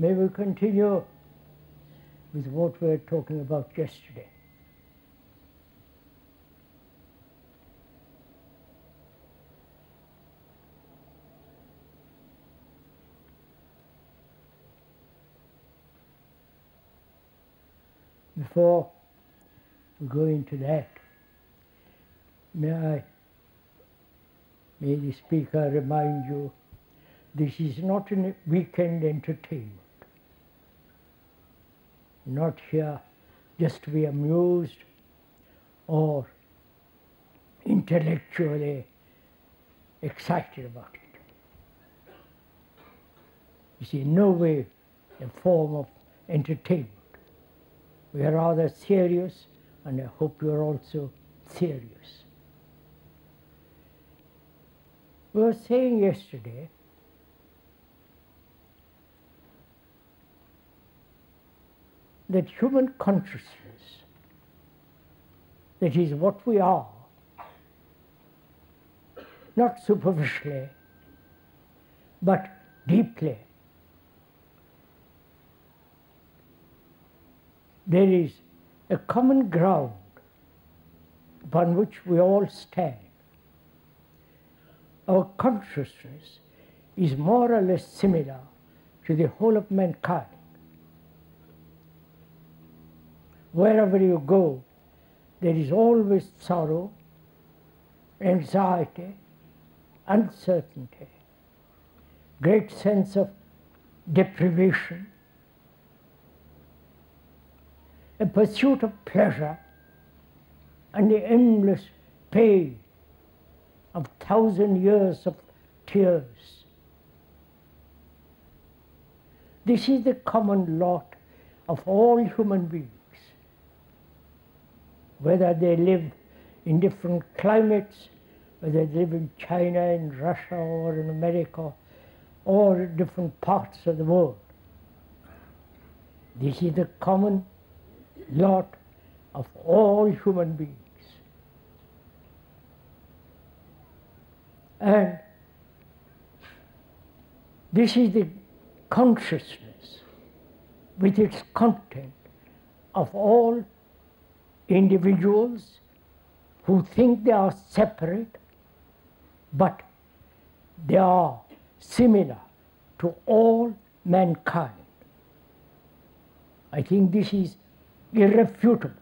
May we continue with what we were talking about yesterday. Before we go into that, may the speaker remind you, this is not a weekend entertainment. Not here just to be amused or intellectually excited about it. You see, in no way a form of entertainment. We are rather serious, and I hope you are also serious. We were saying yesterday that human consciousness, that is what we are, not superficially, but deeply, there is a common ground upon which we all stand. Our consciousness is more or less similar to the whole of mankind. Wherever you go, there is always sorrow, anxiety, uncertainty, great sense of deprivation, a pursuit of pleasure, and the endless pain of 1,000 years of tears. This is the common lot of all human beings, whether they live in different climates, whether they live in China, in Russia, or in America, or different parts of the world. This is the common lot of all human beings. And this is the consciousness with its content of all individuals who think they are separate, but they are similar to all mankind. I think this is irrefutable,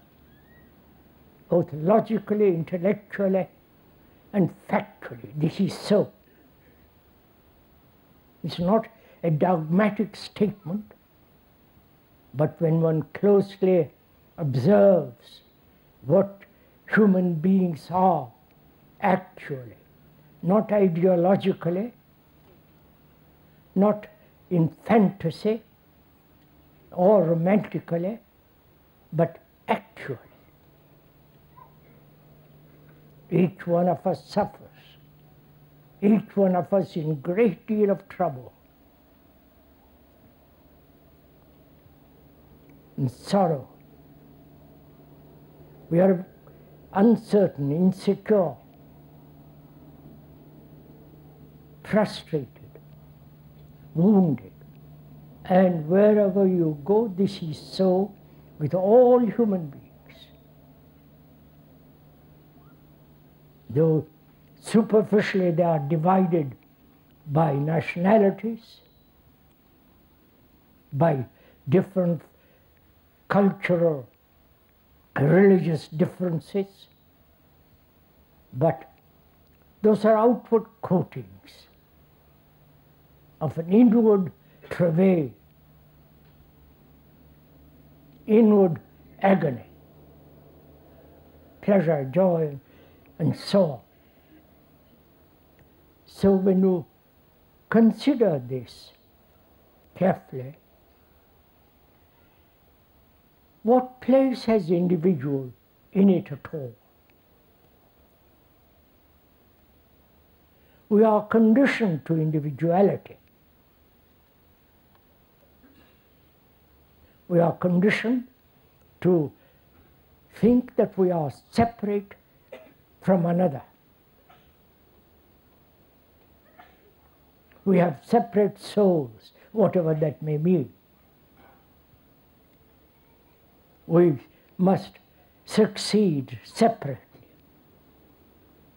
both logically, intellectually, and factually. This is so. It's not a dogmatic statement, but when one closely observes what human beings are actually, not ideologically, not in fantasy or romantically, but actually. Each one of us suffers. Each one of us in great deal of trouble and sorrow. We are uncertain, insecure, frustrated, wounded. And wherever you go, this is so with all human beings. Though superficially they are divided by nationalities, by different cultural, religious differences, but those are outward coatings of an inward travail, inward agony, pleasure, joy, and so on. So when you consider this carefully, what place has the individual in it at all? We are conditioned to individuality. We are conditioned to think that we are separate from another. We have separate souls, whatever that may mean. We must succeed separately.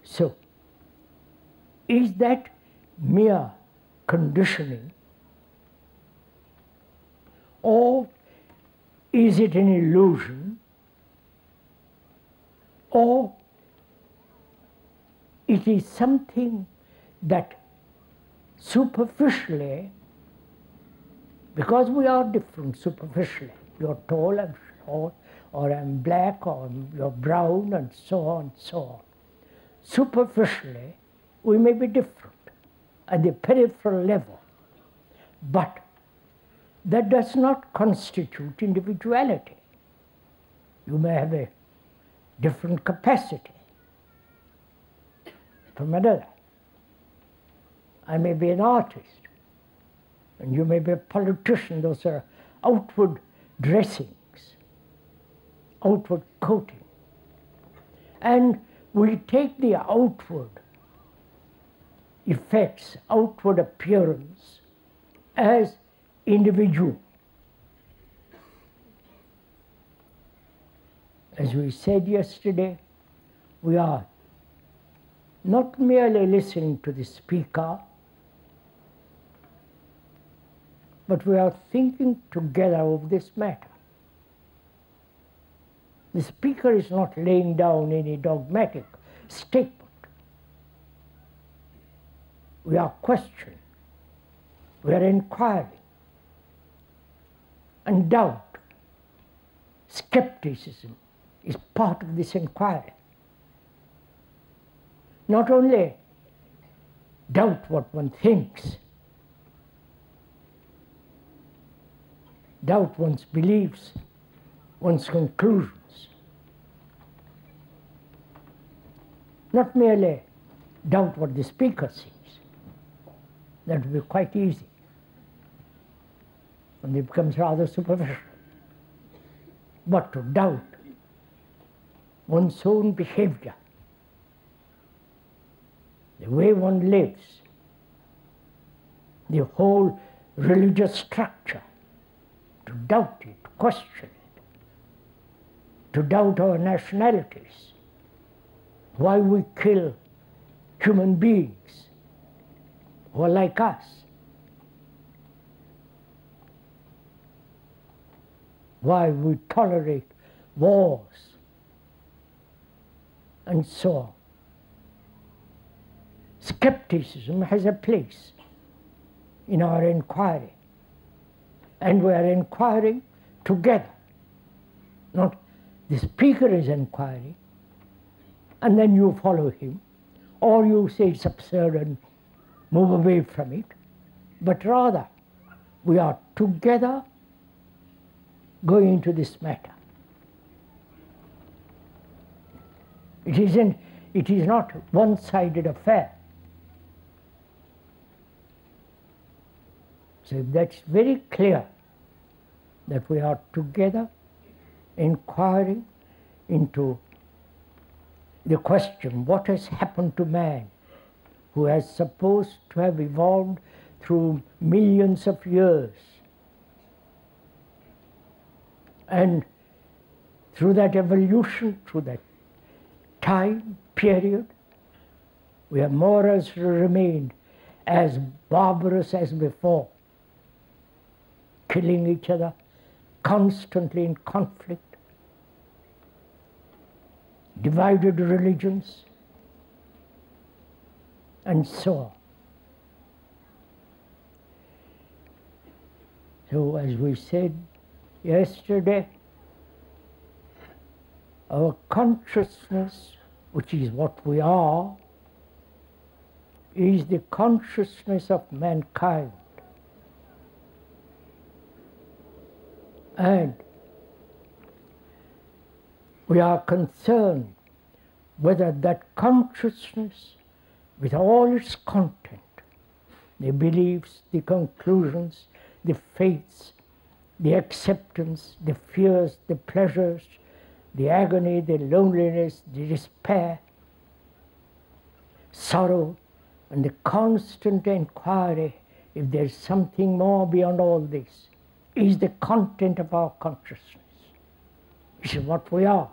So, is that mere conditioning, or is it an illusion, or it is something that superficially, because we are different superficially, you're tall, I'm short, or I'm black, or you're brown, and so on and so on. Superficially, we may be different at the peripheral level, but that does not constitute individuality. You may have a different capacity from another. I may be an artist, and you may be a politician. Those are outward dressings, outward coating. And we take the outward effects, outward appearance, as individual. As we said yesterday, we are not merely listening to the speaker, but we are thinking together of this matter. The speaker is not laying down any dogmatic statement. We are questioning, we are inquiring, and doubt, skepticism is part of this inquiry. Not only doubt what one thinks, doubt one's beliefs, one's conclusions. Not merely doubt what the speaker says. That would be quite easy. And it becomes rather superficial. But to doubt one's own behavior, the way one lives, the whole religious structure, to doubt it, to question it, to doubt our nationalities, why we kill human beings who are like us, why we tolerate wars, and so on. Skepticism has a place in our inquiry, and we are inquiring together. Not the speaker is inquiring, and then you follow him, or you say it's absurd and move away from it, but rather we are together going into this matter. It is not a one-sided affair. So that's very clear that we are together inquiring into the question, what has happened to man, who has supposed to have evolved through millions of years. And through that evolution, through that time period, we have more or less remained as barbarous as before, killing each other, constantly in conflict, divided religions, and so on. So as we said yesterday, our consciousness, which is what we are, is the consciousness of mankind. And we are concerned whether that consciousness, with all its content, the beliefs, the conclusions, the faiths, the acceptance, the fears, the pleasures, the agony, the loneliness, the despair, sorrow, and the constant inquiry if there is something more beyond all this, is the content of our consciousness. This is what we are.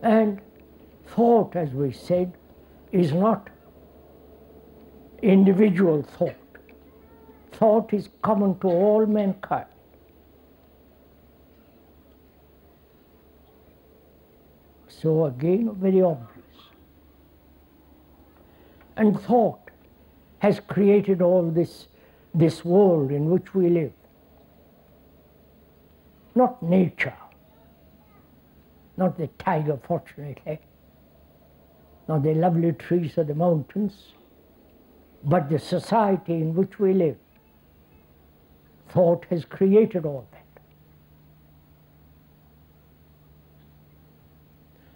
And thought, as we said, is not individual thought. Thought is common to all mankind. So again, very obvious. And thought has created all this world in which we live. Not nature, not the tiger, fortunately, not the lovely trees of the mountains, but the society in which we live. Thought has created all that.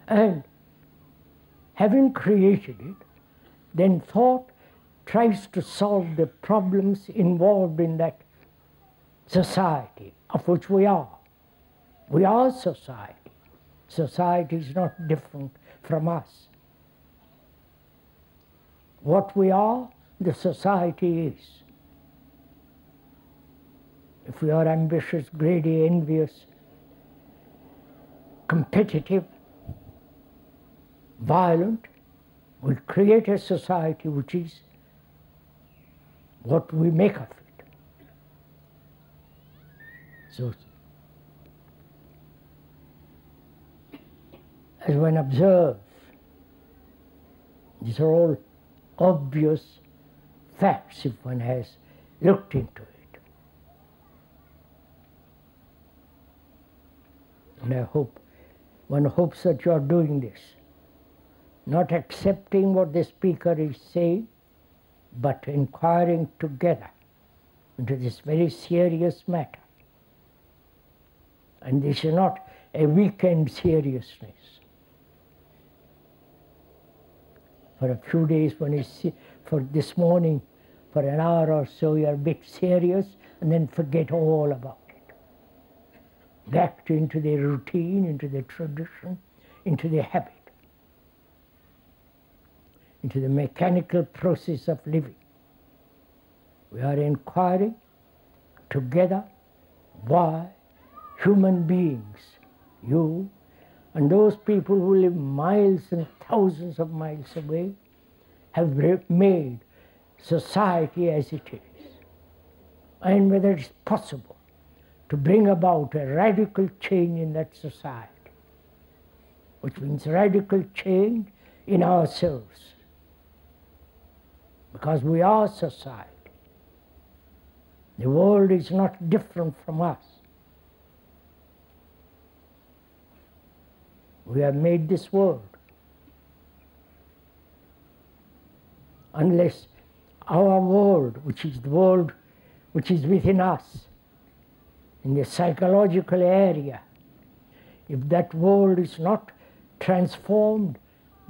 And having created it, then thought tries to solve the problems involved in that society of which we are. We are society. Society is not different from us. What we are, the society is. If we are ambitious, greedy, envious, competitive, violent, we create a society which is what we make of it. So, as one observes, these are all obvious facts if one has looked into it. And one hopes that you are doing this, not accepting what the speaker is saying, but inquiring together into this very serious matter. And this is not a weekend seriousness. For a few days, for this morning, for an hour or so, you're a bit serious, and then forget all about it. Back into the routine, into the tradition, into the habit, into the mechanical process of living. We are inquiring together why human beings, you and those people who live miles and thousands of miles away, have made society as it is, and whether it's possible to bring about a radical change in that society, which means radical change in ourselves, because we are society. The world is not different from us. We have made this world. Unless our world, which is the world which is within us, in the psychological area, if that world is not transformed,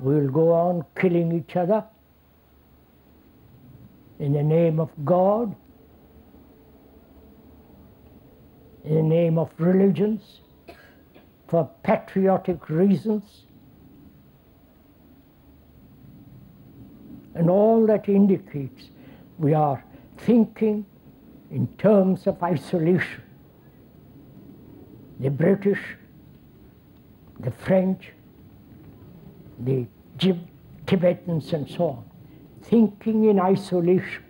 we will go on killing each other in the name of God, in the name of religions, for patriotic reasons, and all that indicates we are thinking in terms of isolation. The British, the French, the Tibetans and so on, thinking in isolation.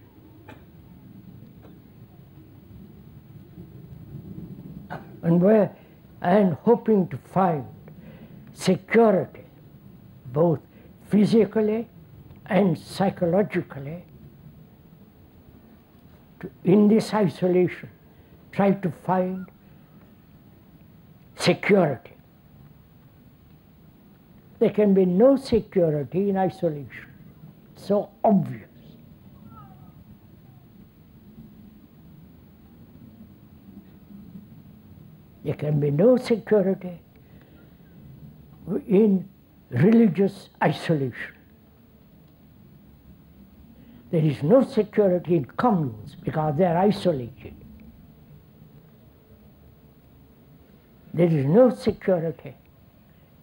And hoping to find security, both physically and psychologically, in this isolation, try to find security. There can be no security in isolation. So obvious. There can be no security in religious isolation. There is no security in communes because they are isolated. There is no security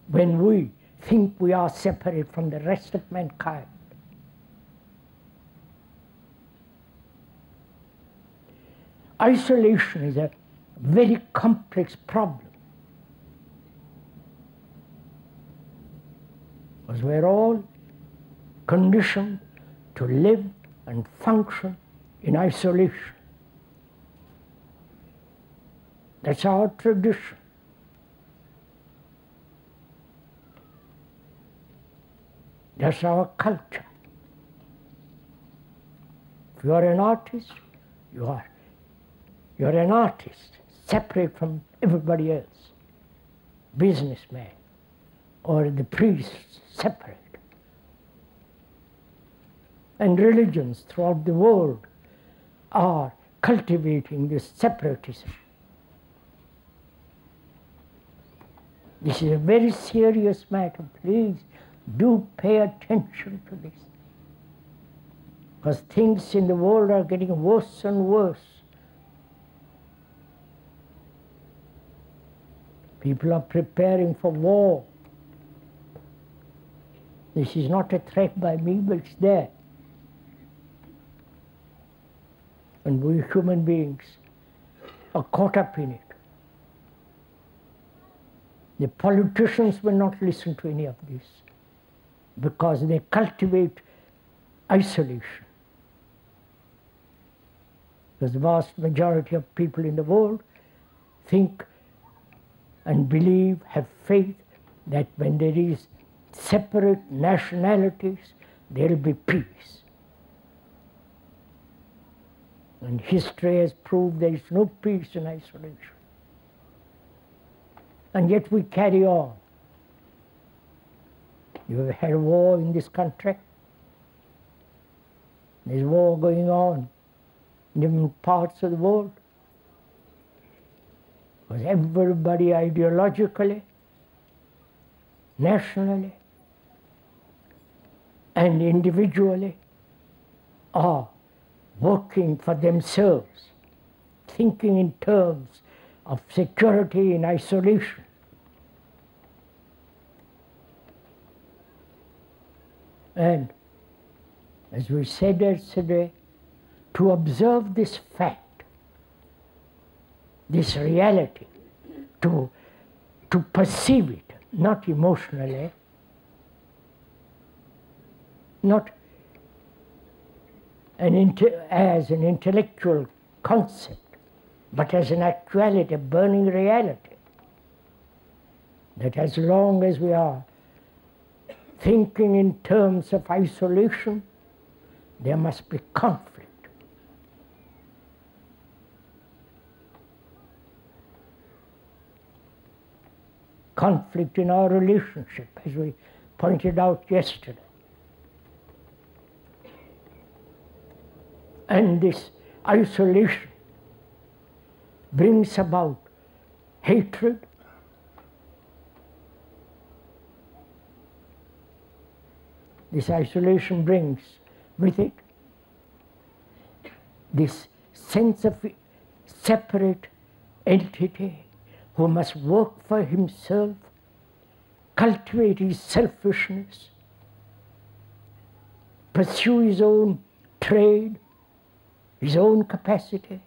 when we think we are separate from the rest of mankind. Isolation is a very complex problem, because we're all conditioned to live and function in isolation. That's our tradition. That's our culture. If you are an artist, you're an artist, separate from everybody else. Businessman or the priest, separate. And religions throughout the world are cultivating this separatism. This is a very serious matter. Please do pay attention to this, because things in the world are getting worse and worse. People are preparing for war. This is not a threat by me, but it's there. And we human beings are caught up in it. The politicians will not listen to any of this, because they cultivate isolation. Because the vast majority of people in the world think and believe, have faith, that when there is separate nationalities, there will be peace. And history has proved there is no peace in isolation. And yet we carry on. You have had a war in this country. There's war going on in different parts of the world. Because everybody ideologically, nationally, and individually are working for themselves, thinking in terms of security in isolation. And as we said yesterday, to observe this fact, this reality, to perceive it, not emotionally, not as an intellectual concept, but as an actuality, a burning reality, that as long as we are thinking in terms of isolation, there must be conflict. Conflict in our relationship, as we pointed out yesterday. And this isolation brings about hatred, this isolation brings with it this sense of separate entity who must work for himself, cultivate his selfishness, pursue his own trade, his own capacity.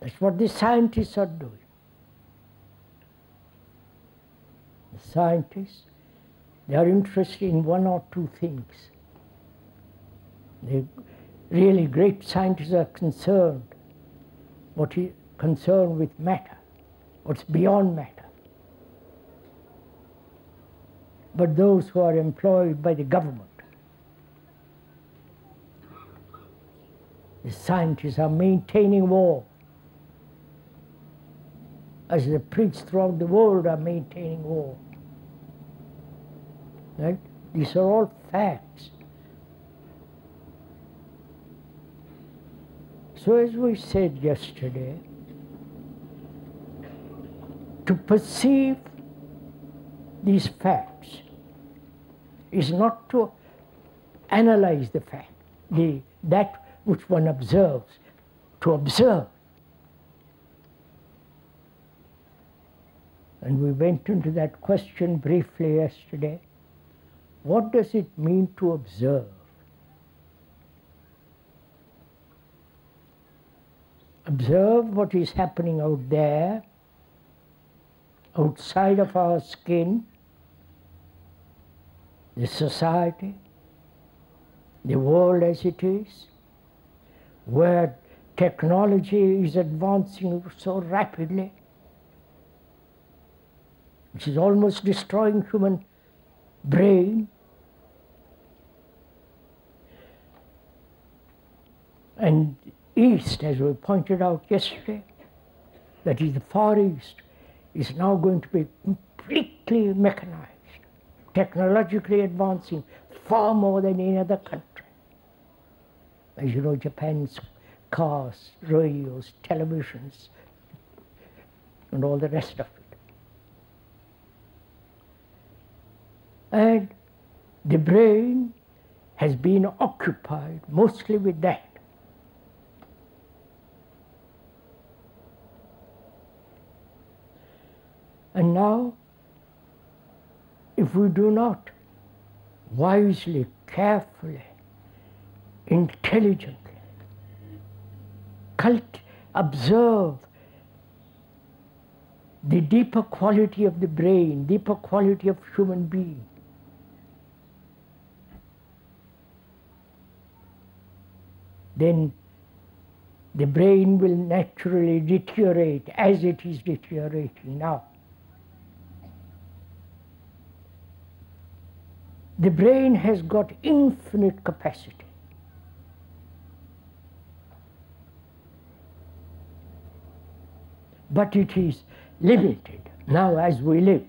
That's what the scientists are doing. The scientists, they are interested in one or two things. The really great scientists are concerned with matter, what's beyond matter. But those who are employed by the government, the scientists are maintaining war, as the priests throughout the world are maintaining war. Right? These are all facts. So as we said yesterday, to perceive these facts is not to analyze the fact, that which one observes, to observe. And we went into that question briefly yesterday. What does it mean to observe? observe what is happening out there, outside of our skin, the society, the world as it is, where technology is advancing so rapidly, which is almost destroying human brain. And East, as we pointed out yesterday, that is the Far East, is now going to be completely mechanized, technologically advancing far more than any other country. As you know, Japan's cars, radios, televisions, and all the rest of it. And the brain has been occupied mostly with that. And now, if we do not wisely, carefully, intelligently observe the deeper quality of the brain, deeper quality of human being, then the brain will naturally deteriorate as it is deteriorating now. The brain has got infinite capacity. But it is limited now as we live.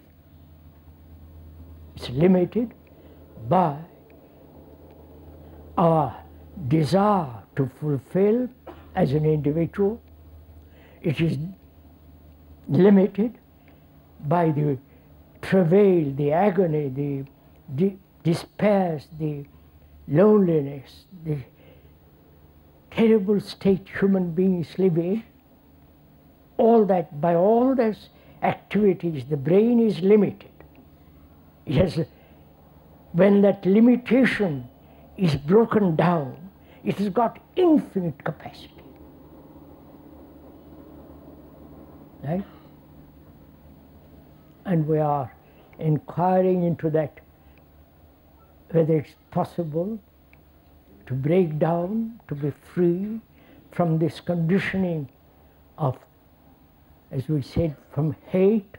It's limited by our desire to fulfill as an individual. It is limited by the travail, the agony, the despair, the loneliness, the terrible state human beings live in. All that, by all those activities, the brain is limited. It has, when that limitation is broken down, it has got infinite capacity. Right? And we are inquiring into that, whether it's possible to break down, to be free from this conditioning of, as we said, from hate,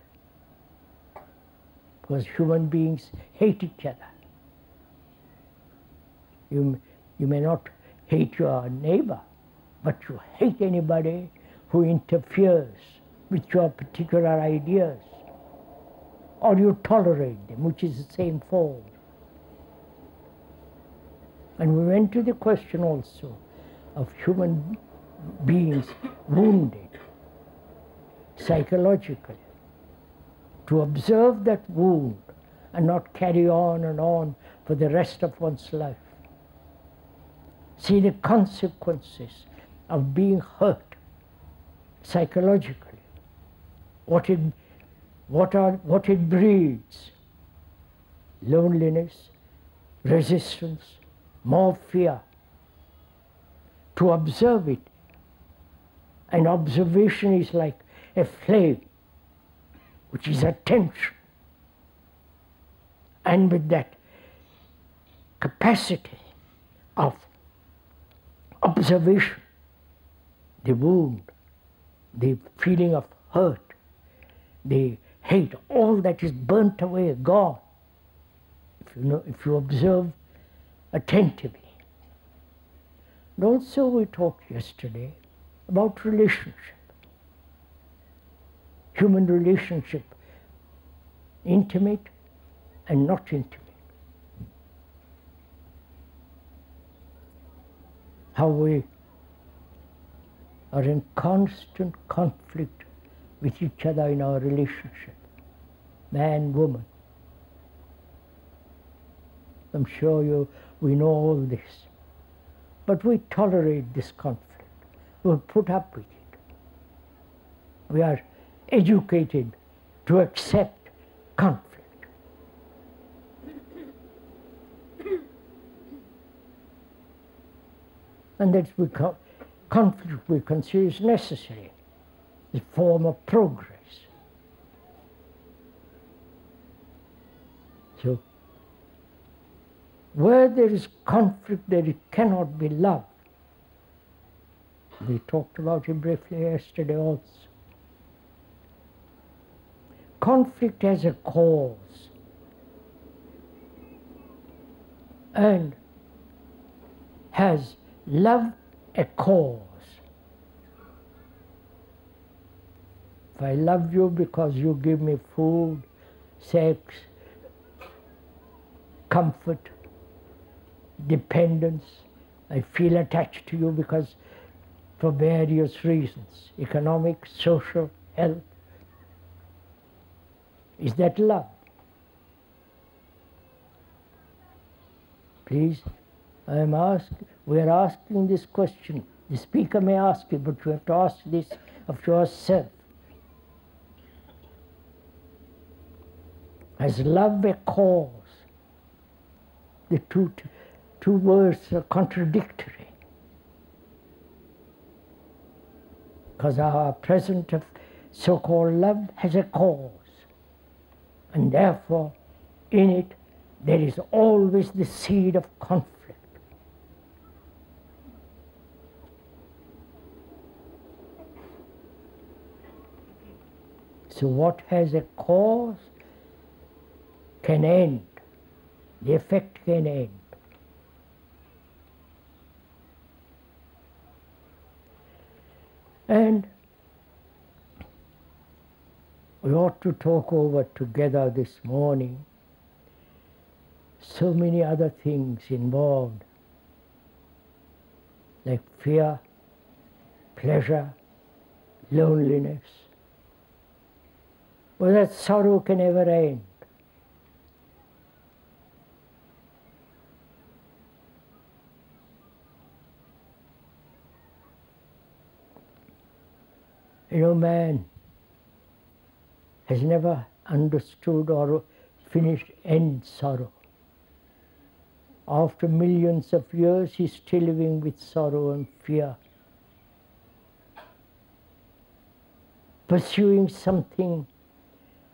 because human beings hate each other. You may not hate your neighbor, but you hate anybody who interferes with your particular ideas, or you tolerate them, which is the same form. And we went to the question also of human beings wounded psychologically, to observe that wound and not carry on and on for the rest of one's life. See the consequences of being hurt psychologically, what it breeds: loneliness, resistance, more fear. To observe it, and observation is like a flame, which is attention. And with that capacity of observation, the wound, the feeling of hurt, the hate, all that is burnt away, gone, if you observe attentively. And also we talked yesterday about relationship. Human relationship, intimate and not intimate. How we are in constant conflict with each other in our relationship, man, woman. I'm sure we know all this. But we tolerate this conflict. We put up with it. We are educated to accept conflict. And that's we conflict we consider is necessary, a form of progress. So, where there is conflict, there cannot be love. We talked about it briefly yesterday also. Conflict has a cause, and has love a cause. If I love you because you give me food, sex, comfort, dependence, I feel attached to you because for various reasons, economic, social, health. Is that love? Please, we are asking this question. The speaker may ask it, but you have to ask this of yourself. Has love a cause? The two words are contradictory. Because our present of so-called love has a cause. And therefore, in it, there is always the seed of conflict. So what has a cause can end. The effect can end. And we ought to talk over together this morning so many other things involved, like fear, pleasure, loneliness. Well, that sorrow can never end. You know, man has never understood or finished end sorrow. After millions of years, he's still living with sorrow and fear, pursuing something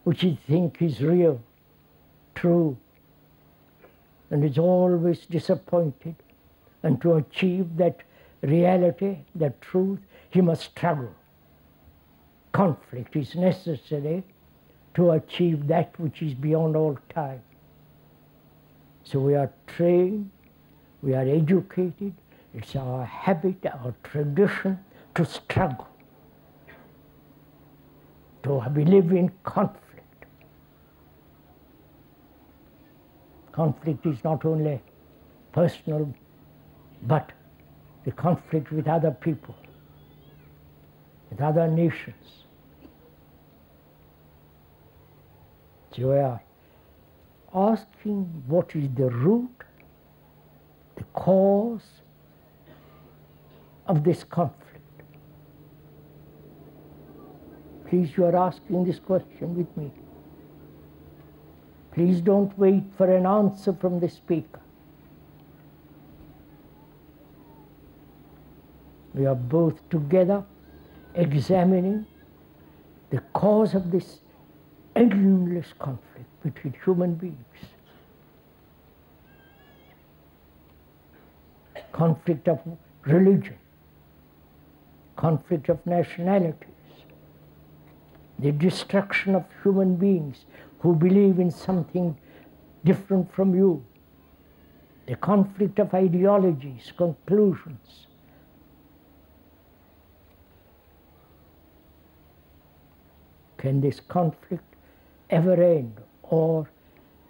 which he thinks is real, true, and is always disappointed. And to achieve that reality, that truth, he must struggle. Conflict is necessary to achieve that which is beyond all time. So we are trained, we are educated, it's our habit, our tradition to struggle, to live in conflict. Conflict is not only personal, but the conflict with other people, with other nations. So we are asking what is the root, the cause of this conflict. Please, you are asking this question with me. Please don't wait for an answer from the speaker. We are both together examining the cause of this endless conflict between human beings. Conflict of religion, conflict of nationalities, the destruction of human beings who believe in something different from you, the conflict of ideologies, conclusions. Can this conflict ever end, or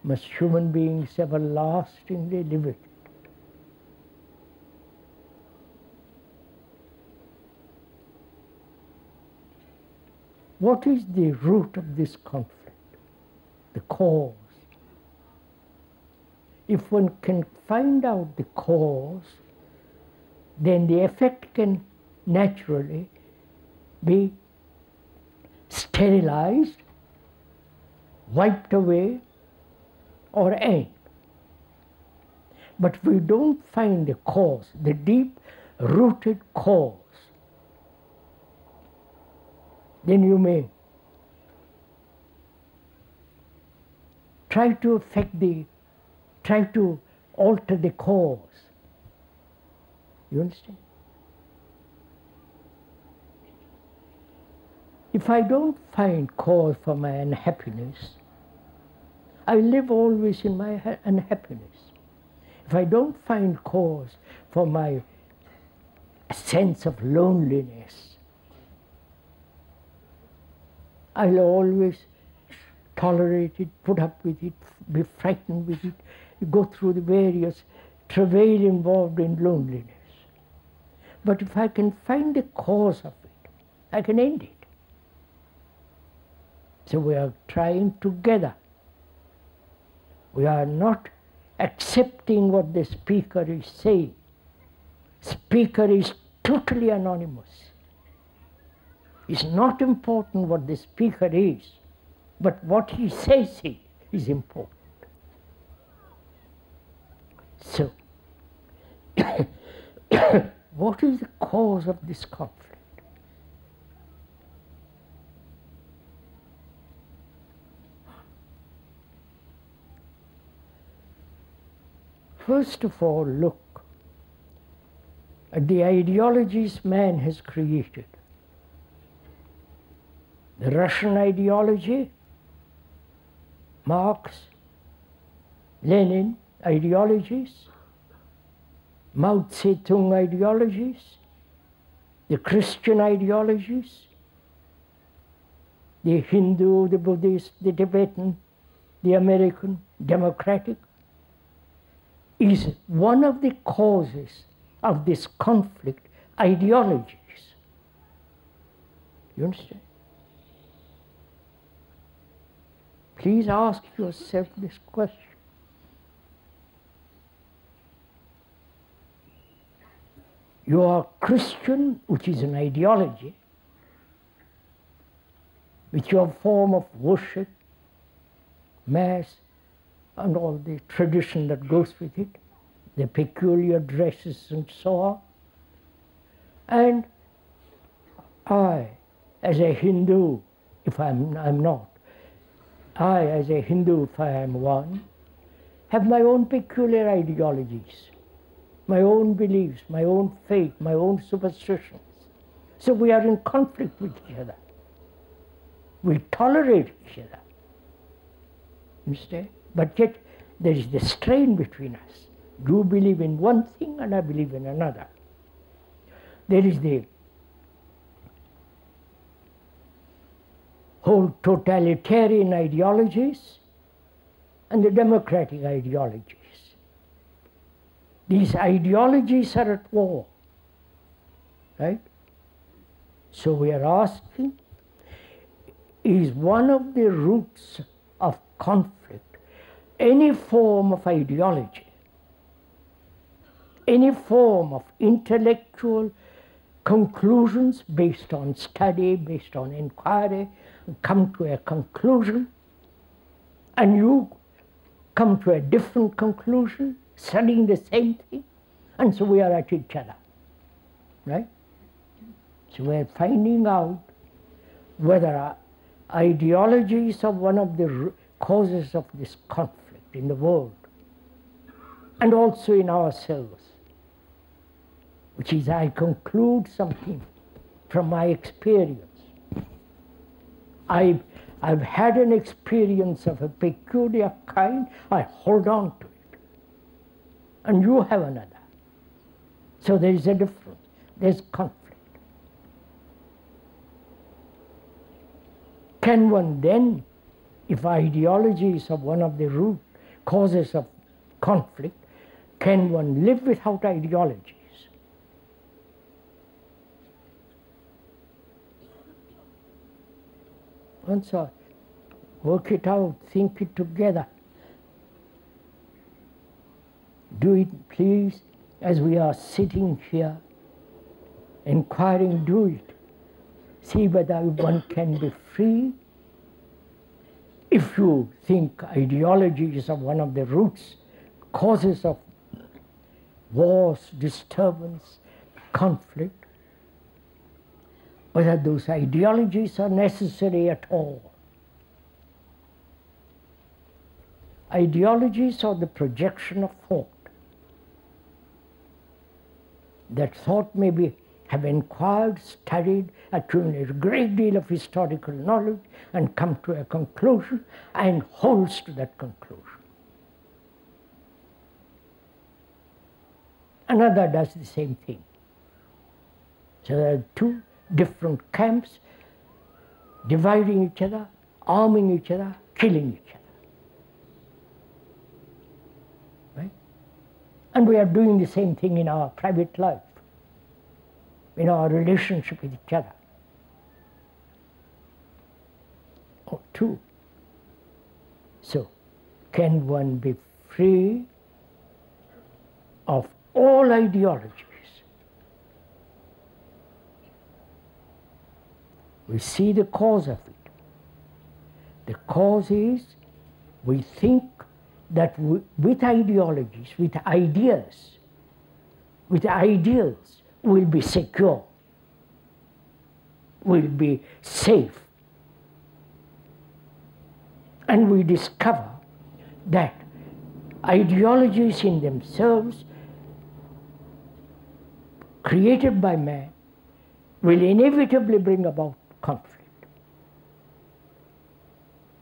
must human beings everlastingly live with it? What is the root of this conflict? The cause. If one can find out the cause, then the effect can naturally be sterilized, wiped away, or end. But we don't find the cause, the deep-rooted cause. then you may try to alter the cause. You understand? If I don't find cause for my unhappiness, I live always in my unhappiness. If I don't find cause for my sense of loneliness, I'll always tolerate it, put up with it, be frightened with it, go through the various travail involved in loneliness. But if I can find the cause of it, I can end it. So we are trying together. We are not accepting what the speaker is saying. Speaker is totally anonymous. It's not important what the speaker is, but what he says is important. So, what is the cause of this conflict? First of all, look at the ideologies man has created. The Russian ideology, Marx, Lenin ideologies, Mao Zedong ideologies, the Christian ideologies, the Hindu, the Buddhist, the Tibetan, the American, democratic, is one of the causes of this conflict, ideologies. You understand? Please ask yourself this question. You are Christian, which is an ideology, with your form of worship, mass, and all the tradition that goes with it, the peculiar dresses and so on. And I, as a Hindu, if I'm not, I, as a Hindu, if I am one, have my own peculiar ideologies, my own beliefs, my own faith, my own superstitions. So we are in conflict with each other. We tolerate each other. Understand? But yet there is the strain between us. You believe in one thing and I believe in another. There is the whole totalitarian ideologies and the democratic ideologies. These ideologies are at war, right? So we are asking, is one of the roots of conflict any form of ideology, any form of intellectual conclusions based on study, based on inquiry, come to a conclusion, and you come to a different conclusion, studying the same thing, and so we are at each other, right? So we are finding out whether ideologies are one of the causes of this conflict in the world, and also in ourselves, which is, I conclude something from my experience. I've had an experience of a peculiar kind, I hold on to it. And you have another. So there is a difference, there's conflict. Can one then, if ideologies are one of the root causes of conflict, can one live without ideologies? Once work it out, think it together. Do it, please, as we are sitting here, inquiring, do it. See whether one can be free. If you think ideologies are one of the roots, causes of wars, disturbance, conflict, whether those ideologies are necessary at all. Ideologies are the projection of thought. That thought may have inquired, studied, accumulated a great deal of historical knowledge and come to a conclusion and holds to that conclusion. Another does the same thing. So there are two different camps dividing each other, arming each other, killing each other. Right? And we are doing the same thing in our private life, in our relationship with each other. Or two. So, can one be free of all ideologies? We see the cause of it. The cause is we think that with ideologies, with ideas, with ideals, we'll be secure, we'll be safe. And we discover that ideologies in themselves, created by man, will inevitably bring about conflict.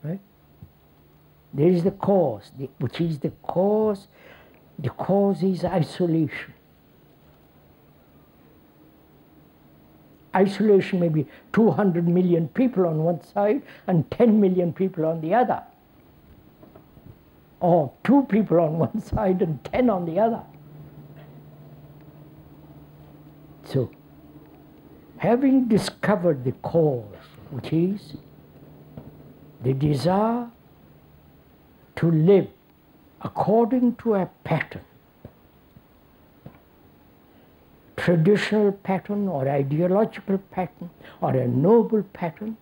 Right? There is the cause, which is the cause. The cause is isolation. Isolation may be 200 million people on one side and 10 million people on the other. Or 2 people on one side and 10 on the other. So, having discovered the cause, which is the desire to live according to a pattern, traditional pattern or ideological pattern or a noble pattern,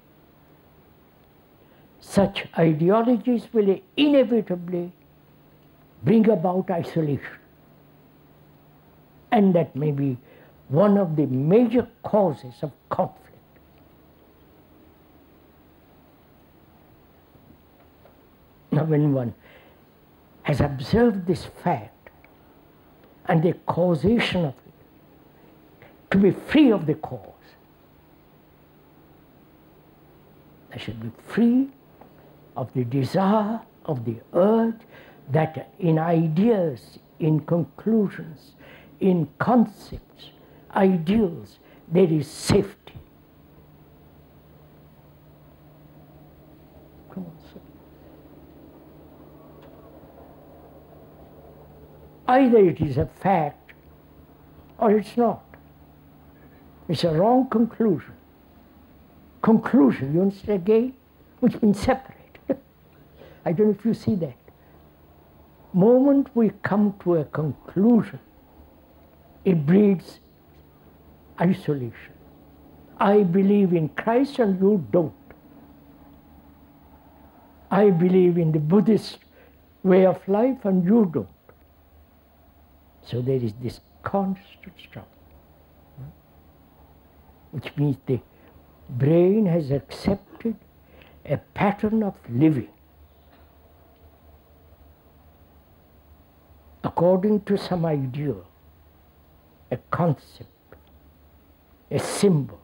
such ideologies will inevitably bring about isolation. And that may be one of the major causes of conflict. Now, when one has observed this fact and the causation of it, to be free of the cause, I should be free of the desire, of the urge that in ideas, in conclusions, in concepts, ideals, there is safety. Come on, sir. Either it is a fact or it's not. It's a wrong conclusion. Conclusion, you understand again, which means separate. I don't know if you see that. Moment we come to a conclusion, it breeds isolation. I believe in Christ and you don't. I believe in the Buddhist way of life and you don't. So there is this constant struggle, which means the brain has accepted a pattern of living according to some ideal, a concept, a symbol.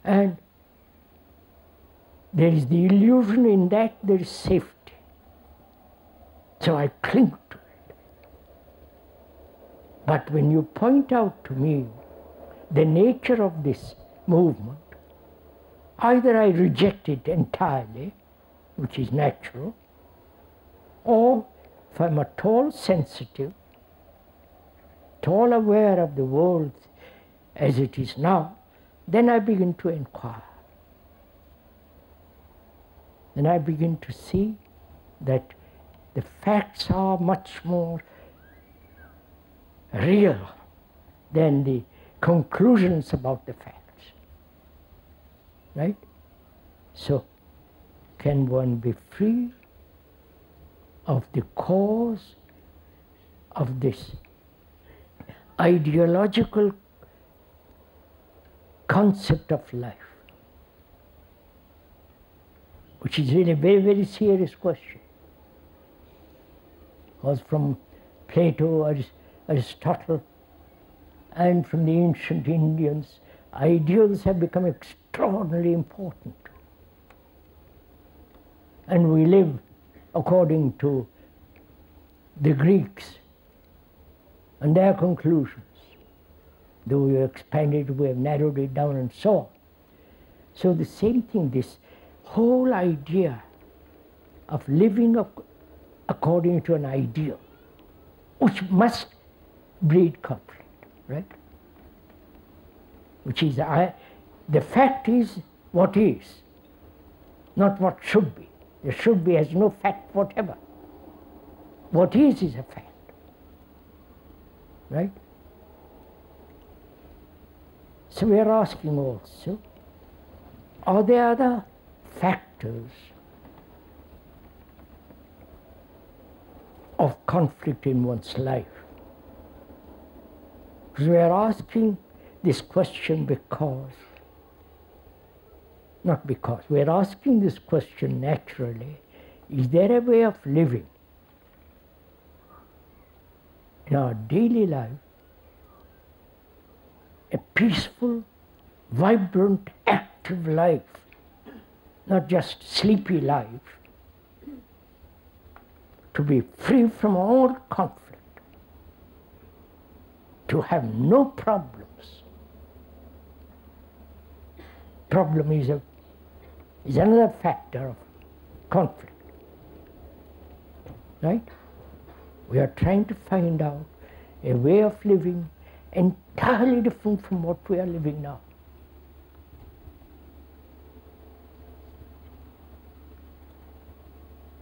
And there is the illusion in that there is safety. So I cling to it. But when you point out to me the nature of this movement, either I reject it entirely, which is natural, or if I'm at all sensitive, at all aware of the world as it is now, then I begin to inquire. Then I begin to see that the facts are much more real than the conclusions about the facts. Right? So, can one be free of the cause of this ideological concept of life, which is really a very, very serious question. Because from Plato, Aristotle, and from the ancient Indians, ideals have become extraordinarily important. And we live according to the Greeks and their conclusions. Though we have expanded, we have narrowed it down and so on. So the same thing, this whole idea of living according to an ideal, which must breed conflict, right? Which is, the fact is what is, not what should be. The should be has no fact whatever. What is a fact, right? So we are asking also, are there other factors of conflict in one's life? Because we are asking this question we are asking this question naturally, is there a way of living in our daily life, a peaceful, vibrant, active life, not just sleepy life, to be free from all conflict, to have no problems. Problem is another factor of conflict, right? We are trying to find out a way of living entirely different from what we are living now.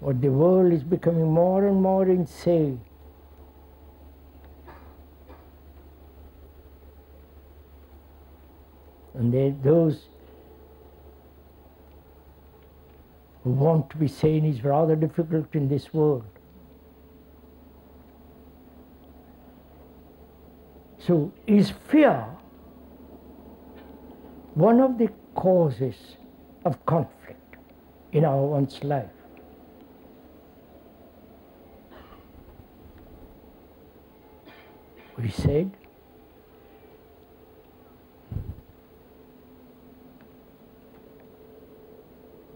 What the world is becoming more and more insane. And those who want to be sane is rather difficult in this world. So is fear one of the causes of conflict in one's life? We said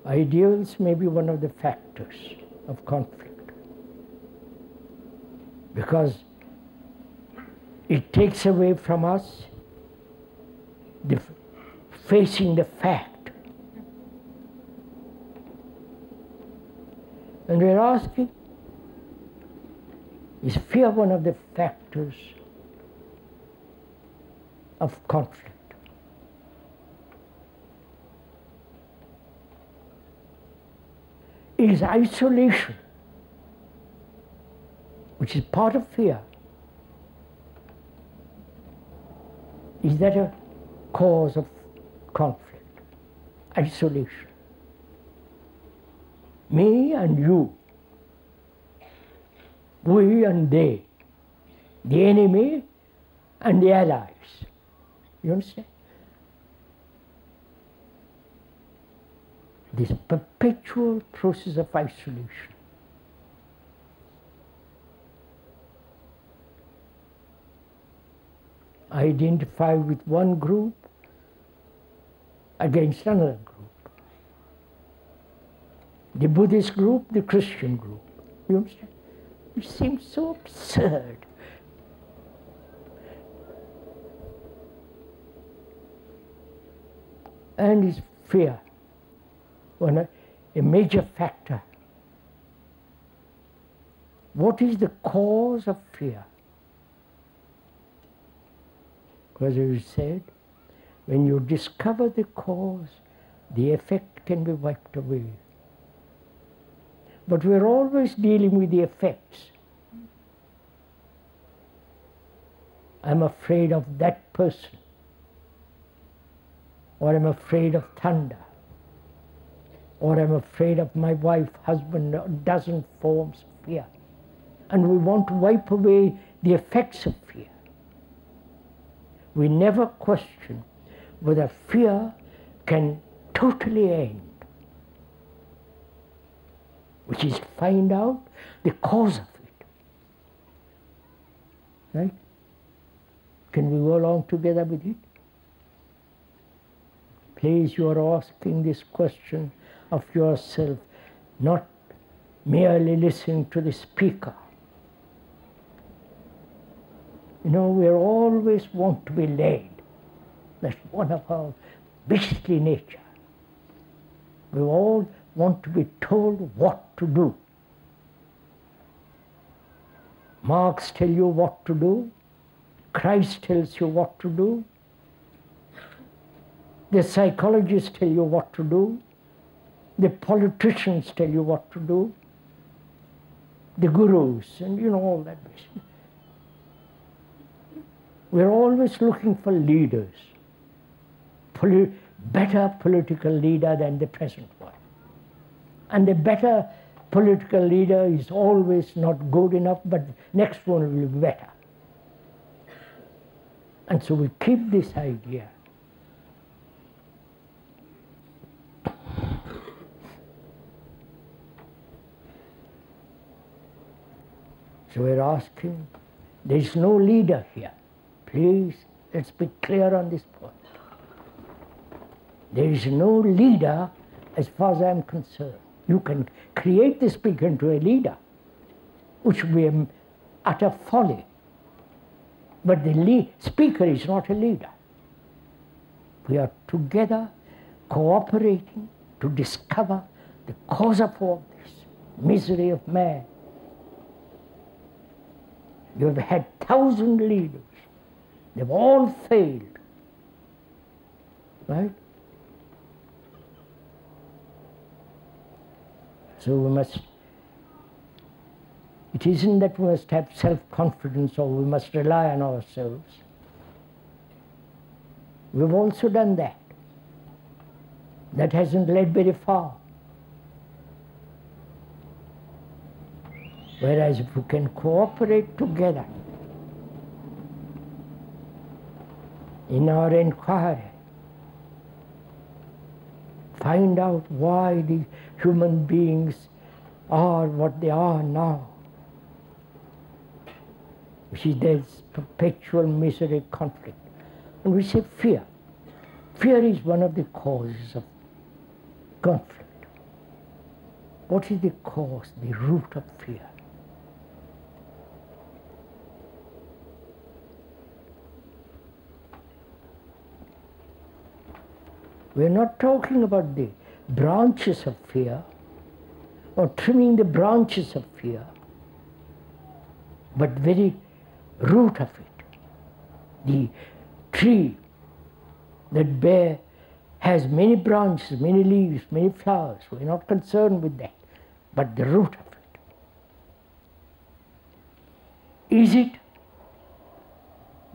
ideals may be one of the factors of conflict, because it takes away from us facing the fact. And we're asking, is fear one of the factors of conflict? Is isolation, which is part of fear, is that a cause of conflict? Isolation. Me and you, we and they, the enemy and the allies. You understand? This perpetual process of isolation. Identify with one group against another group. The Buddhist group, the Christian group. You understand? It seems so absurd. And is fear a major factor? What is the cause of fear? Because as you said, when you discover the cause, the effect can be wiped away. But we're always dealing with the effects. I'm afraid of that person, or I'm afraid of thunder, or I'm afraid of my wife, husband, a dozen forms of fear. And we want to wipe away the effects of fear. We never question whether fear can totally end, which is to find out the cause of it. Right? Can we go along together with it? Please, you are asking this question of yourself, not merely listening to the speaker. You know, we always want to be led. That's one of our beastly nature. We all want to be told what to do. Marx tells you what to do. Christ tells you what to do. The psychologists tell you what to do. The politicians tell you what to do. The gurus, and you know all that. We're always looking for leaders, better political leader than the present one. And the better political leader is always not good enough, but the next one will be better. And so we keep this idea. So we're asking, there is no leader here. Please, let's be clear on this point. There is no leader as far as I'm concerned. You can create the speaker into a leader, which would be utter folly. But the speaker is not a leader. We are together cooperating to discover the cause of all this misery of man. You have had 1,000 leaders. They've all failed. Right? So we must, it isn't that we must have self-confidence or we must rely on ourselves. We've also done that. That hasn't led very far. Whereas if we can cooperate together in our inquiry, find out why the human beings are what they are now. You see, there's perpetual misery, conflict. And we say fear. Fear is one of the causes of conflict. What is the cause, the root of fear? We're not talking about the branches of fear or trimming the branches of fear, but very root of it. The tree that has many branches, many leaves, many flowers. We're not concerned with that, but the root of it. Is it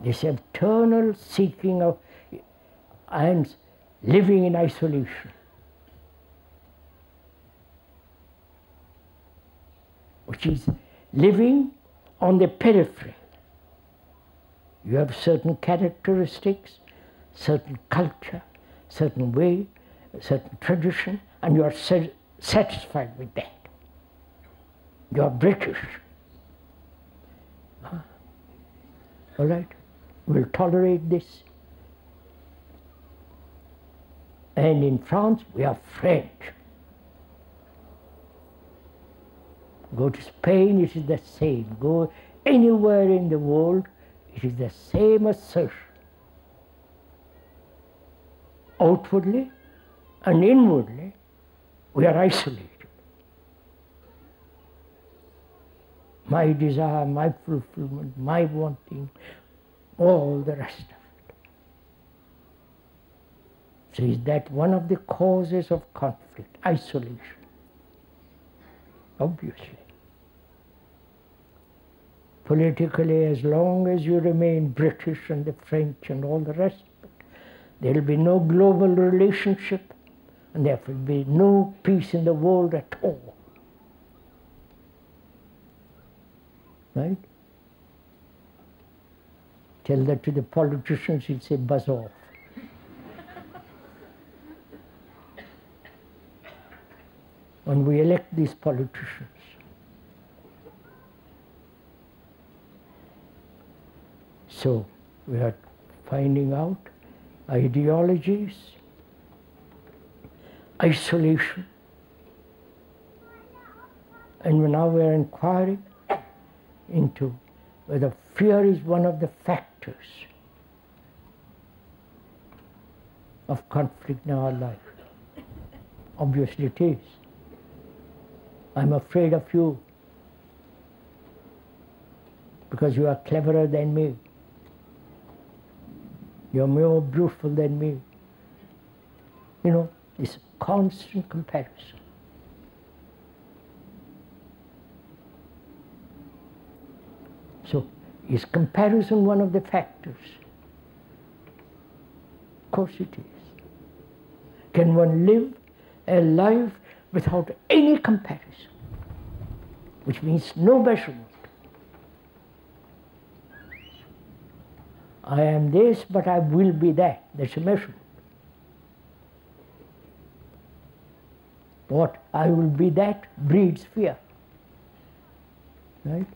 this eternal seeking of and living in isolation, which is living on the periphery? You have certain characteristics, certain culture, certain way, certain tradition, and you are satisfied with that. You are British. All right? We'll tolerate this. And in France, we are French. Go to Spain, it is the same. Go anywhere in the world, it is the same assertion. Outwardly and inwardly, we are isolated. My desire, my fulfillment, my wanting, all the rest of it. So is that one of the causes of conflict? Isolation. Obviously. Politically, as long as you remain British and the French and all the rest of it, there will be no global relationship, and there will be no peace in the world at all. Right? Tell that to the politicians, he'll say, buzz off. when we elect these politicians. So we are finding out ideologies, isolation, and now we are inquiring into whether fear is one of the factors of conflict in our life. Obviously it is. I'm afraid of you because you are cleverer than me. You're more beautiful than me. You know, this constant comparison. So, is comparison one of the factors? Of course it is. Can one live a life without any comparison? Which means no measurement. I am this, but I will be that. That's a measurement. What I will be that breeds fear. Right?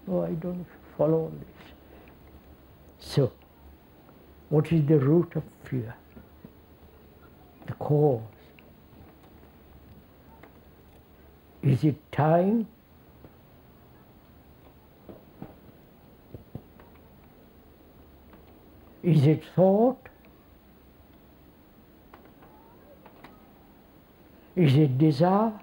Oh, I don't follow all this. So, what is the root of fear? The cause. Is it time? Is it thought? Is it desire?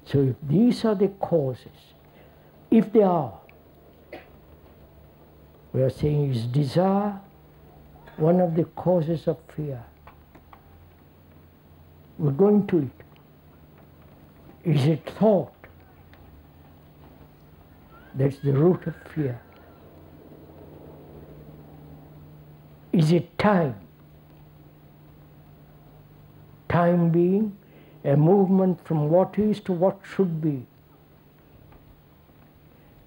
So if these are the causes, if they are, we are saying is desire one of the causes of fear? We're going to it. Is it thought? That's the root of fear. Is it time? Time being a movement from what is to what should be.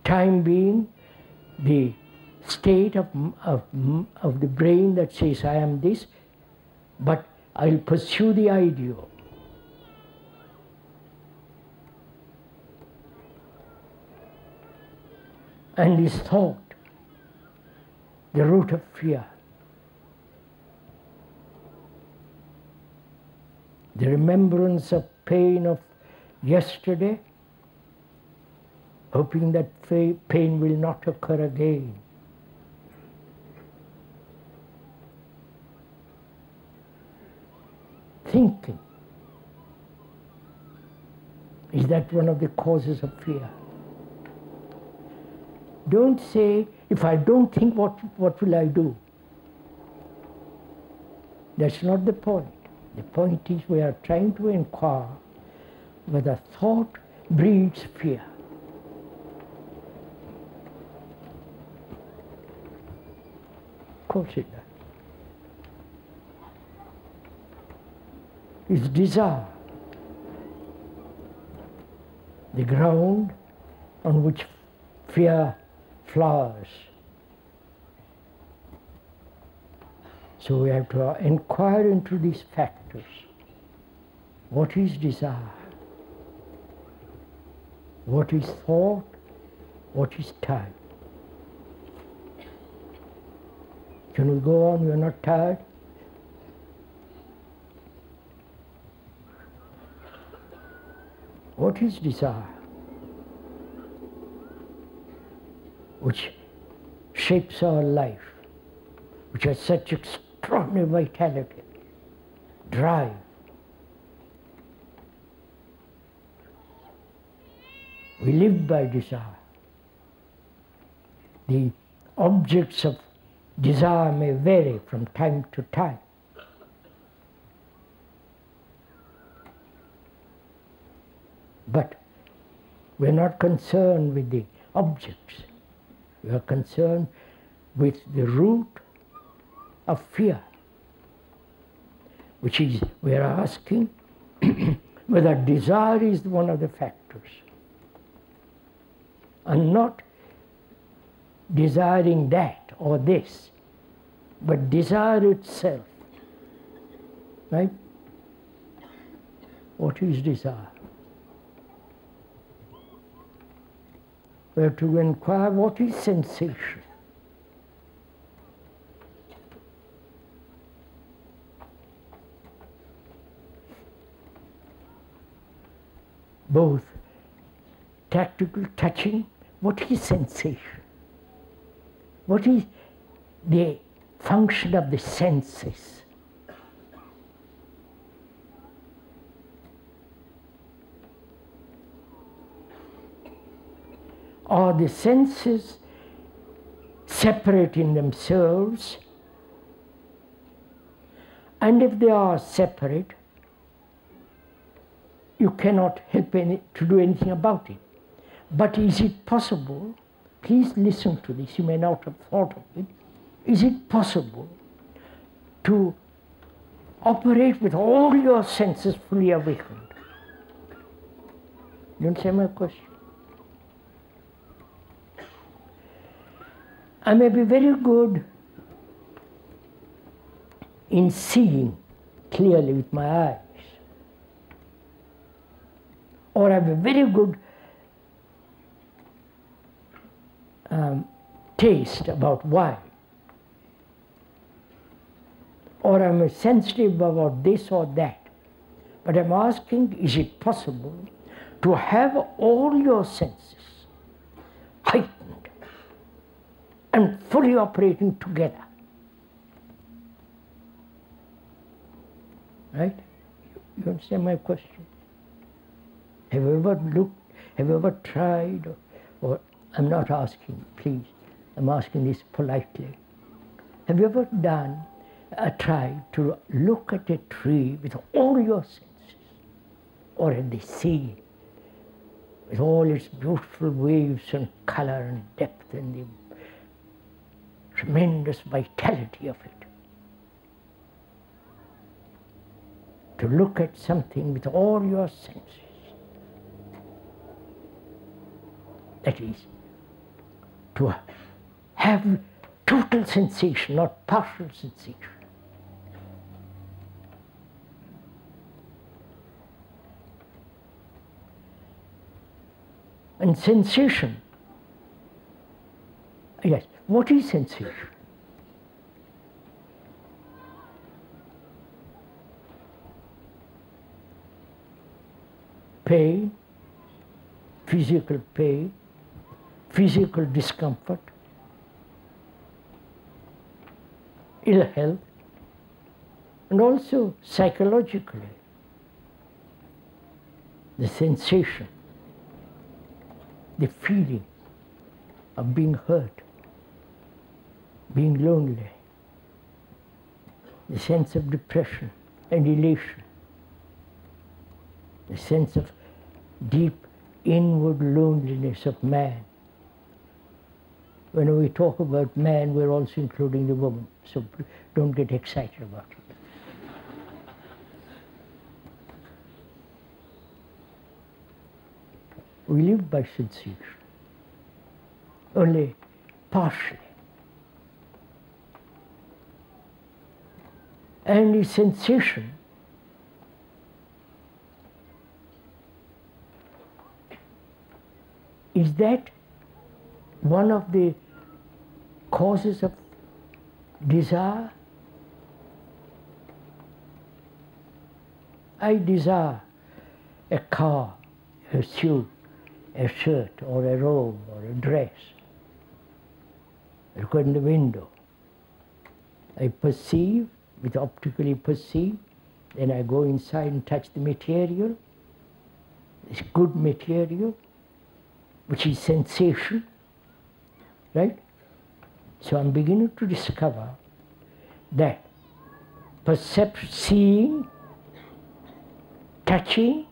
Time being the state of the brain that says, I am this, but I'll pursue the ideal. And is thought the root of fear. The remembrance of pain of yesterday, hoping that pain will not occur again. Thinking, is that one of the causes of fear? Don't say, if I don't think, what will I do? That's not the point. The point is we are trying to inquire whether thought breeds fear. Of course it does. It's desire, the ground on which fear flowers. So we have to inquire into these factors. What is desire? What is thought? What is time? Can we go on? We are not tired? What is desire? Which shapes our life, which has such extraordinary vitality, drive. We live by desire. The objects of desire may vary from time to time. But we're not concerned with the objects. We are concerned with the root of fear, which is, we are asking whether desire is one of the factors, and not desiring that or this, but desire itself, right? What is desire? We have to inquire what is sensation. Both tactical, touching, what is sensation? What is the function of the senses? Are the senses separate in themselves? And if they are separate, you cannot help to do anything about it. But is it possible, please listen to this, you may not have thought of it, is it possible to operate with all your senses fully awakened? You understand my question? I may be very good in seeing clearly with my eyes, or I have a very good taste about wine, or I'm sensitive about this or that. But I'm asking, is it possible to have all your senses heightened and fully operating together? Right? You understand my question? Have you ever looked, have you ever tried, or I'm not asking, please, I'm asking this politely. Have you ever tried to look at a tree with all your senses, or at the sea with all its beautiful waves and color and depth and the tremendous vitality of it? To look at something with all your senses. That is, to have total sensation, not partial sensation. And sensation, yes, what is sensation? Pain, physical pain, physical discomfort, ill health, and also psychologically, the sensation, the feeling of being hurt, being lonely, the sense of depression and elation, the sense of deep inward loneliness of man. When we talk about man, we're also including the woman, so don't get excited about it. We live by sensation, only partially. And the sensation is that one of the causes of desire? I desire a car, a suit, a shirt, or a robe, or a dress. I look in the window. I perceive, with optically perceive, then I go inside and touch the material, this good material, which is sensation, right? So I'm beginning to discover that seeing, touching,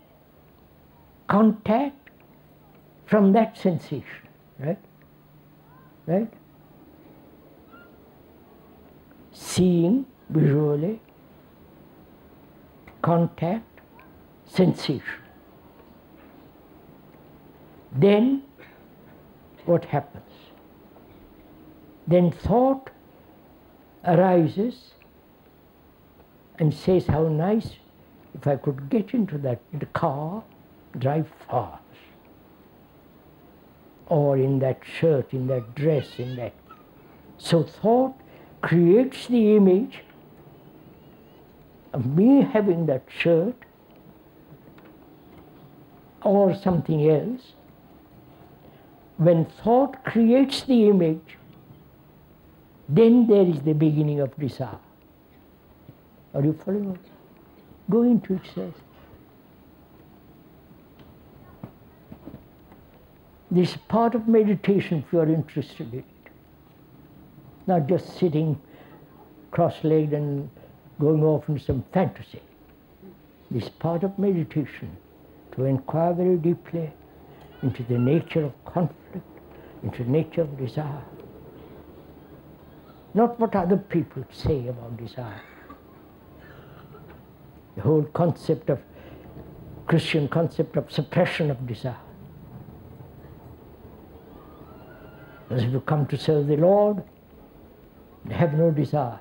contact from that sensation, right? Right? Seeing visually, contact, sensation. Then what happens? Then thought arises and says, how nice if I could get into that car, drive fast. Or in that shirt, in that dress, in that. So thought creates the image of me having that shirt or something else. When thought creates the image, then there is the beginning of desire. Are you following me? Go into it, says. This is part of meditation if you are interested in it. Not just sitting cross-legged and going off into some fantasy. This is part of meditation, to inquire very deeply into the nature of conflict, into the nature of desire. Not what other people say about desire. The whole concept of, Christian concept of suppression of desire. As if you come to serve the Lord, and have no desire,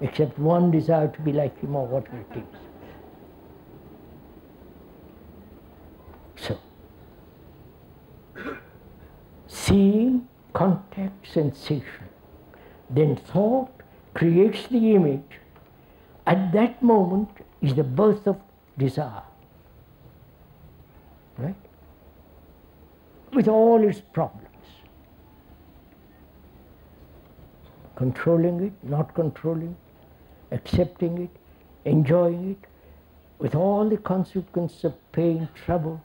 except one desire to be like Him or whatever it is. So, seeing, contact, sensation, then thought creates the image. At that moment is the birth of desire, right? With all its problems. Controlling it, not controlling it, accepting it, enjoying it, with all the consequences of pain, trouble.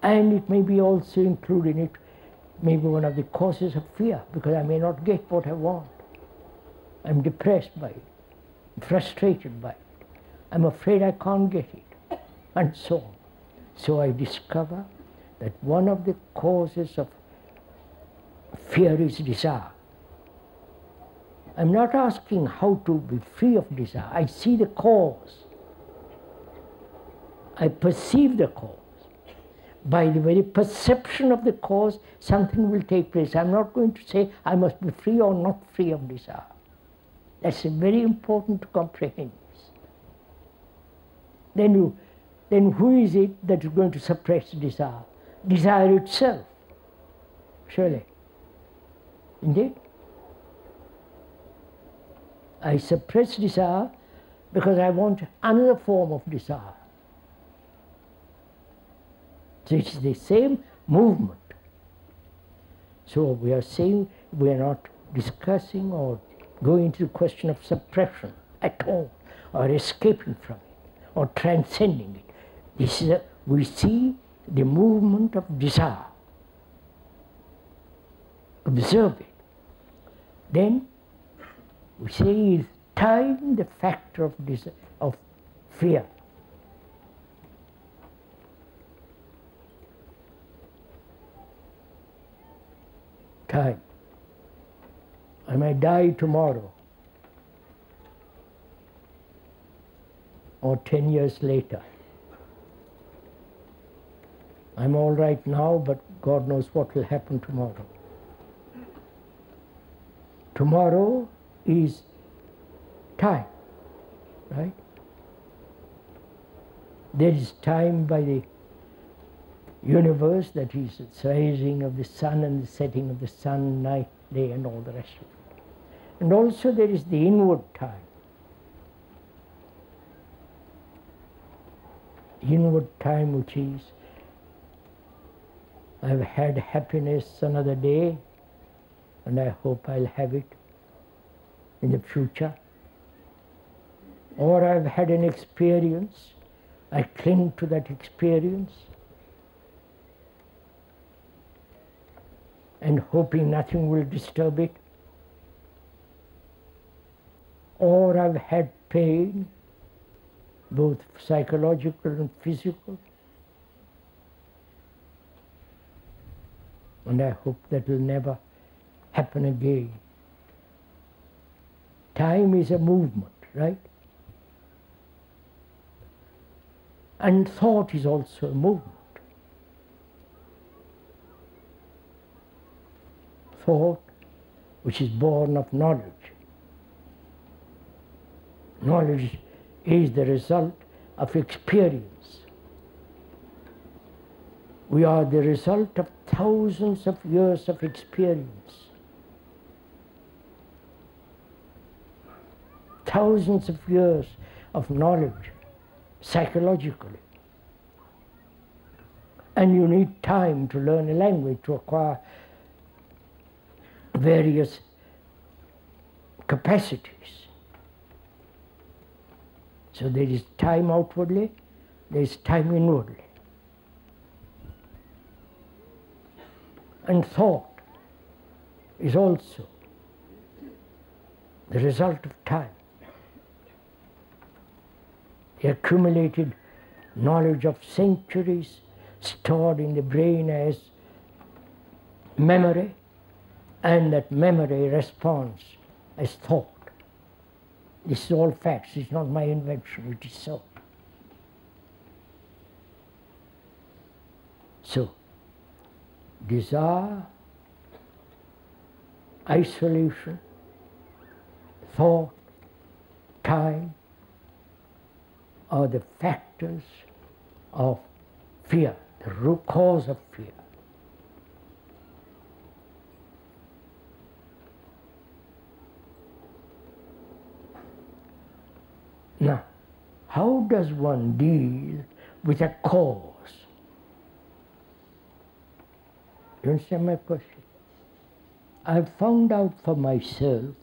And it may be also included in it, maybe one of the causes of fear, because I may not get what I want. I'm depressed by it, frustrated by it. I'm afraid I can't get it, and so on. So I discover that one of the causes of fear is desire. I'm not asking how to be free of desire. I see the cause. I perceive the cause. By the very perception of the cause, something will take place. I'm not going to say I must be free or not free of desire. That's very important to comprehend this. Then who is it that is going to suppress desire? Desire itself, surely. Indeed. I suppress desire because I want another form of desire. So it's the same movement. So we are saying we are not discussing or going into the question of suppression at all, or escaping from it, or transcending it. This is we see the movement of desire. Observe it. Then we say, is time the factor of fear? Time. I may die tomorrow, or 10 years later. I'm all right now, but God knows what will happen tomorrow. Tomorrow is time, right? There is time by the universe, that is the rising of the sun and the setting of the sun, night, day, and all the rest of it. And also there is the inward time. Inward time, which is, I've had happiness another day, and I hope I'll have it in the future. Or I've had an experience, I cling to that experience, and hoping nothing will disturb it. Or I've had pain, both psychological and physical, and I hope that will never happen again. Time is a movement, right? And thought is also a movement. Thought which is born of knowledge. Knowledge is the result of experience. We are the result of thousands of years of experience. Thousands of years of knowledge, psychologically. And you need time to learn a language, to acquire various capacities. So there is time outwardly, there is time inwardly. And thought is also the result of time. The accumulated knowledge of centuries stored in the brain as memory, and that memory responds as thought. This is all facts, it's not my invention, it is so. So, desire, isolation, thought, time are the factors of fear, the root cause of fear. Now, how does one deal with a cause? You understand my question? I've found out for myself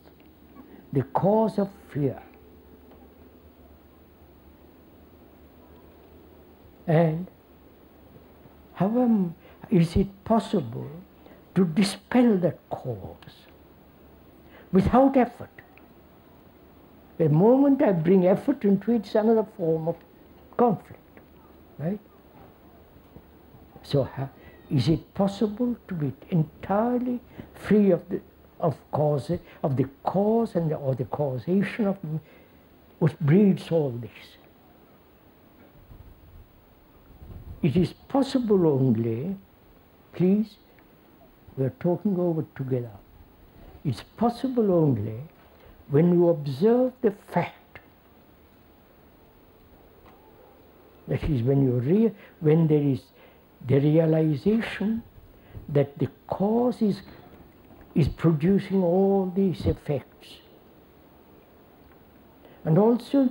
the cause of fear. And how is it possible to dispel that cause without effort? The moment I bring effort into it, it's another form of conflict, right? So is it possible to be entirely free of the cause and or the causation of which breeds all this? It is possible only, please, we are talking over together. It's possible only when you observe the fact, that is, when there is the realization that the cause is producing all these effects. And also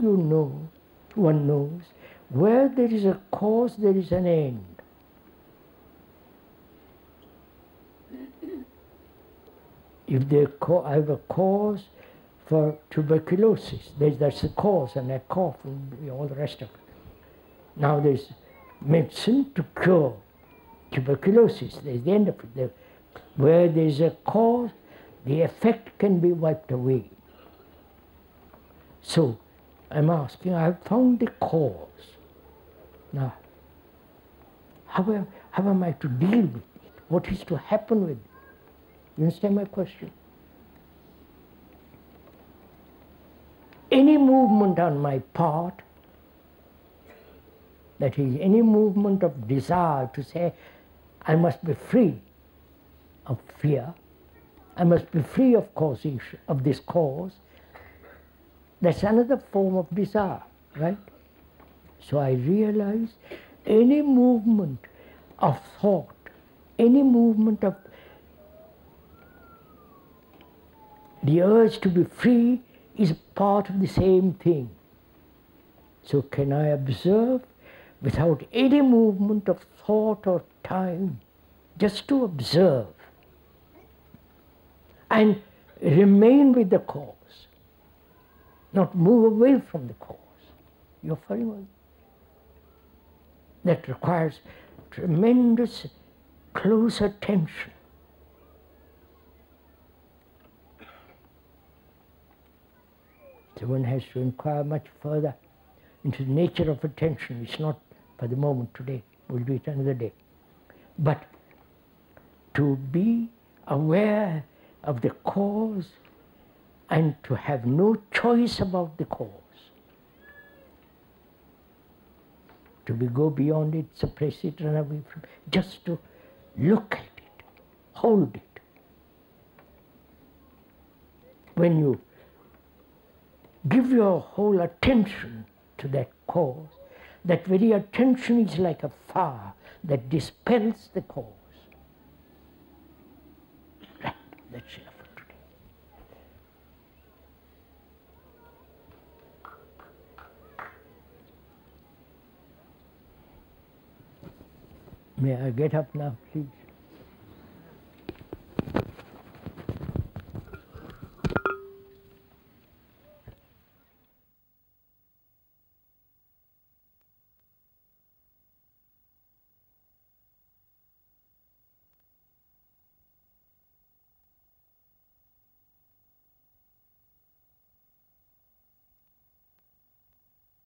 one knows, where there is a cause, there is an end. If I have a cause for tuberculosis, that's the cause, and I cough and all the rest of it. Now there's medicine to cure tuberculosis. There's the end of it. Where there's a cause, the effect can be wiped away. So I'm asking, I've found the cause. Now, how am I to deal with it? What is to happen with it? You understand my question? Any movement on my part, that is, any movement of desire to say, I must be free of fear, I must be free of causation, of this cause, that's another form of desire, right? So I realize any movement of thought, any movement of the urge to be free is part of the same thing. So can I observe without any movement of thought or time, just to observe and remain with the cause, not move away from the cause? You're following me? That requires tremendous close attention. So one has to inquire much further into the nature of attention. It's not for the moment today, we'll do it another day. But to be aware of the cause and to have no choice about the cause. To go beyond it, suppress it, run away from it, just to look at it, hold it. when you give your whole attention to that cause, that very attention is like a fire that dispels the cause. Right, that's enough for today. May I get up now, please?